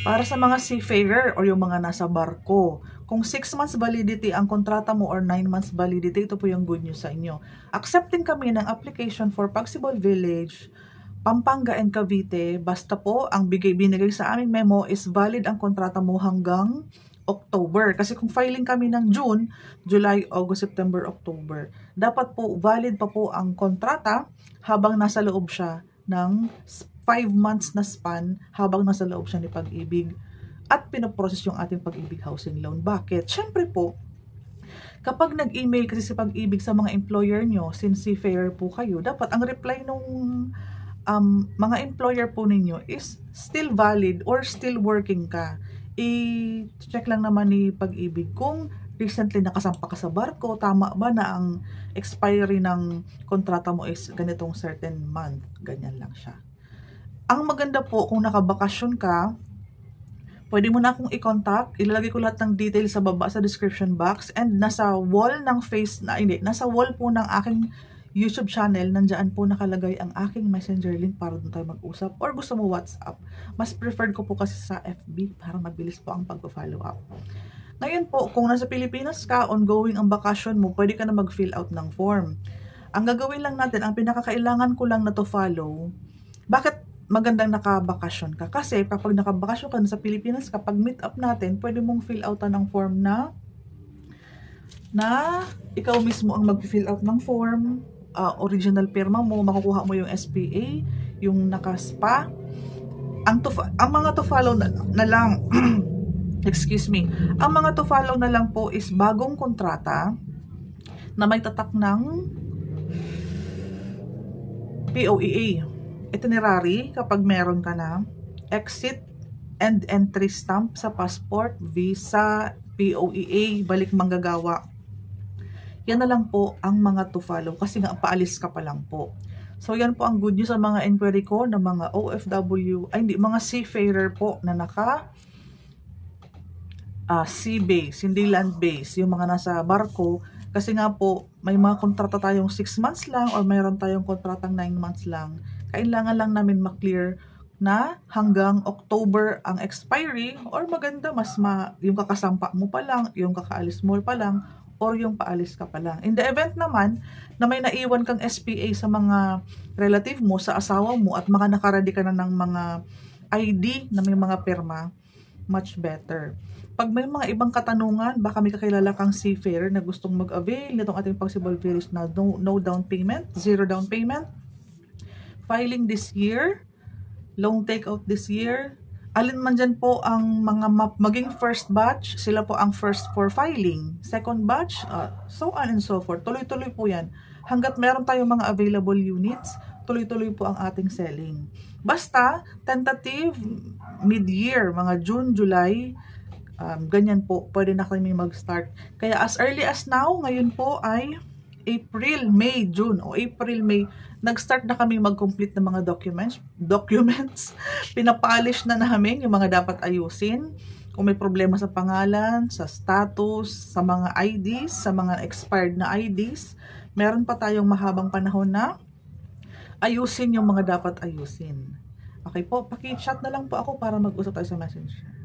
Para sa mga seafarer o yung mga nasa barko, kung 6 months validity ang kontrata mo or 9 months validity, ito po yung good news sa inyo. Accepting kami ng application for Pagsibol Village, Pampanga and Cavite, basta po ang binigay sa aming memo is valid ang kontrata mo hanggang October. Kasi kung filing kami ng June, July, August, September, October, dapat po valid pa po ang kontrata habang nasa loob siya ng 5 months na span habang nasa loob siya ni Pag-ibig at pinoprocess yung ating Pag-ibig housing loan. Bakit? Siyempre po, kapag nag-email kasi si Pag-ibig sa mga employer nyo, since seafarer po kayo, dapat ang reply nung mga employer po ninyo is still valid or still working ka. I-check lang naman ni Pag-ibig kung recently nakasampa ka sa barko, tama ba na ang expiry ng kontrata mo is ganitong certain month, ganyan lang siya. Ang maganda po kung nakabakasyon ka, pwede mo na akong i-contact. Ilalagay ko lahat ng details sa baba sa description box, and nasa wall ng nasa wall po ng aking YouTube channel, nandiyan po nakalagay ang aking messenger link para doon tayo mag-usap, or gusto mo WhatsApp. Mas preferred ko po kasi sa FB para mabilis po ang pag-follow up. Ngayon po, kung nasa Pilipinas ka, ongoing ang bakasyon mo, pwede ka na mag-fill out ng form. Ang gagawin lang natin, ang pinakakailangan ko lang na to follow, bakit magandang nakabakasyon ka? Kasi kapag nakabakasyon ka sa Pilipinas, kapag meet up natin, pwede mong fill outan ng form na ikaw mismo ang mag-fill out ng form, original pirma mo, makukuha mo yung SPA, yung nakaspa. Ang mga to follow na lang excuse me, ang mga to follow na lang po is bagong kontrata na may tatak ng POEA, itinerary kapag meron ka na, exit and entry stamp sa passport, visa, POEA, balik manggagawa. Yan na lang po ang mga to follow kasi nga paalis ka pa lang po. So yan po ang good news sa mga inquiry ko ng mga OFW, mga seafarer po na naka sea base, hindi land base, yung mga nasa barko. Kasi nga po, may mga kontrata tayong 6 months lang or mayroon tayong kontratang 9 months lang. Kailangan lang namin ma-clear na hanggang October ang expiry, or maganda yung kakasampa mo pa lang, yung kakaalis mo pa lang, or yung paalis ka pa lang. In the event naman na may naiwan kang SPA sa mga relative mo, sa asawa mo, at mga nakaredy ka na ng mga ID na may mga pirma, much better. Pag may mga ibang katanungan, baka may kakilala kang seafarer na gustong mag-avail nitong ating Pagsibol Village na no down payment, 0 down payment, filing this year, loan takeout this year, alin man dyan po ang mga maging first batch, sila po ang first for filing, second batch, so on and so forth. Tuloy-tuloy po yan. Hanggat meron tayong mga available units, tuloy-tuloy po ang ating selling. Basta, tentative, mid-year, mga June, July, ganyan po, pwede na kami mag-start. Kaya as early as now, ngayon po ay April, May, June, o April, May, nag-start na kami mag-complete ng mga documents. Pinapolish na namin yung mga dapat ayusin. Kung may problema sa pangalan, sa status, sa mga IDs, sa mga expired na IDs, meron pa tayong mahabang panahon na ayusin yung mga dapat ayusin. Okay po, paki-chat na lang po ako para mag-usap tayo sa Messenger.